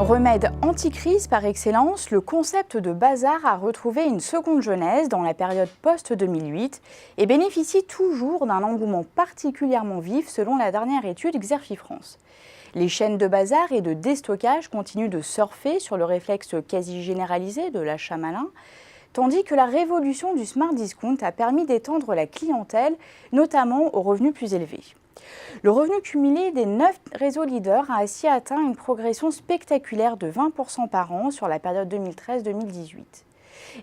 Remède anti-crise par excellence, le concept de bazar a retrouvé une seconde jeunesse dans la période post-2008 et bénéficie toujours d'un engouement particulièrement vif selon la dernière étude Xerfi-France. Les chaînes de bazar et de déstockage continuent de surfer sur le réflexe quasi généralisé de l'achat malin, tandis que la révolution du smart discount a permis d'étendre la clientèle, notamment aux revenus plus élevés. Le revenu cumulé des 9 réseaux leaders a ainsi atteint une progression spectaculaire de 20% par an sur la période 2013-2018.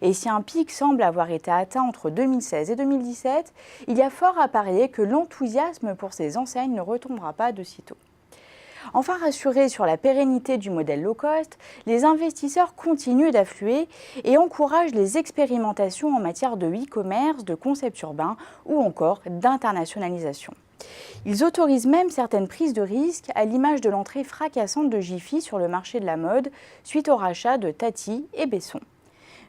Et si un pic semble avoir été atteint entre 2016 et 2017, il y a fort à parier que l'enthousiasme pour ces enseignes ne retombera pas de sitôt. Enfin, rassurés sur la pérennité du modèle low-cost, les investisseurs continuent d'affluer et encouragent les expérimentations en matière de e-commerce, de concept urbain ou encore d'internationalisation. Ils autorisent même certaines prises de risques, à l'image de l'entrée fracassante de Jiffy sur le marché de la mode suite au rachat de Tati et Besson.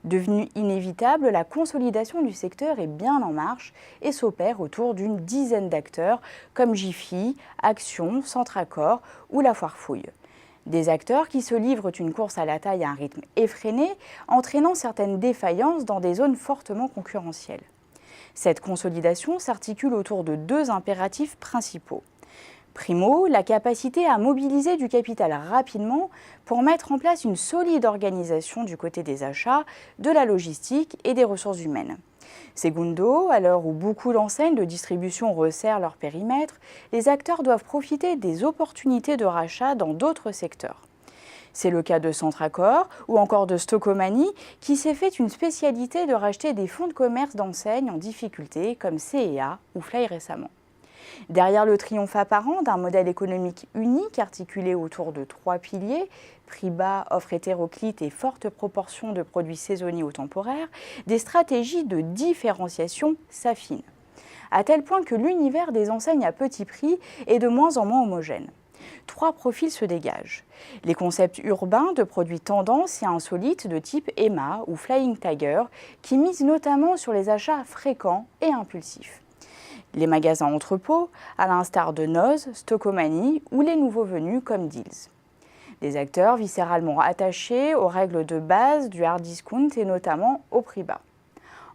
Devenue inévitable, la consolidation du secteur est bien en marche et s'opère autour d'une dizaine d'acteurs comme Jiffy, Action, Centracor ou La Foire Fouille. Des acteurs qui se livrent une course à la taille à un rythme effréné, entraînant certaines défaillances dans des zones fortement concurrentielles. Cette consolidation s'articule autour de deux impératifs principaux. Primo, la capacité à mobiliser du capital rapidement pour mettre en place une solide organisation du côté des achats, de la logistique et des ressources humaines. Segundo, à l'heure où beaucoup d'enseignes de distribution resserrent leur périmètre, les acteurs doivent profiter des opportunités de rachat dans d'autres secteurs. C'est le cas de Centracor ou encore de Stocomanie qui s'est fait une spécialité de racheter des fonds de commerce d'enseignes en difficulté comme CEA ou Fly récemment. Derrière le triomphe apparent d'un modèle économique unique articulé autour de 3 piliers, prix bas, offre hétéroclite et forte proportion de produits saisonniers ou temporaires, des stratégies de différenciation s'affinent. À tel point que l'univers des enseignes à petit prix est de moins en moins homogène. 3 profils se dégagent. Les concepts urbains de produits tendance et insolites de type Emma ou Flying Tiger qui misent notamment sur les achats fréquents et impulsifs. Les magasins entrepôts, à l'instar de Noz, Stocomanie ou les nouveaux venus comme Deals. Des acteurs viscéralement attachés aux règles de base du hard discount et notamment au prix bas.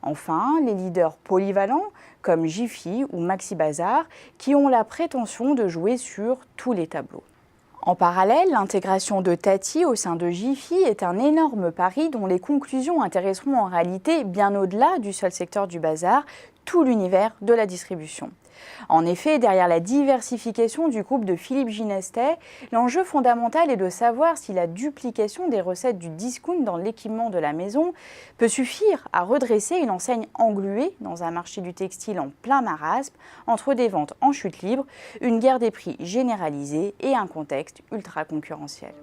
Enfin, les leaders polyvalents comme Jiffy ou Maxi Bazar qui ont la prétention de jouer sur tous les tableaux. En parallèle, l'intégration de Tati au sein de Jiffy est un énorme pari dont les conclusions intéresseront en réalité bien au-delà du seul secteur du bazar, tout l'univers de la distribution. En effet, derrière la diversification du groupe de Philippe Ginestez, l'enjeu fondamental est de savoir si la duplication des recettes du discount dans l'équipement de la maison peut suffire à redresser une enseigne engluée dans un marché du textile en plein marasme, entre des ventes en chute libre, une guerre des prix généralisée et un contexte ultra concurrentiel.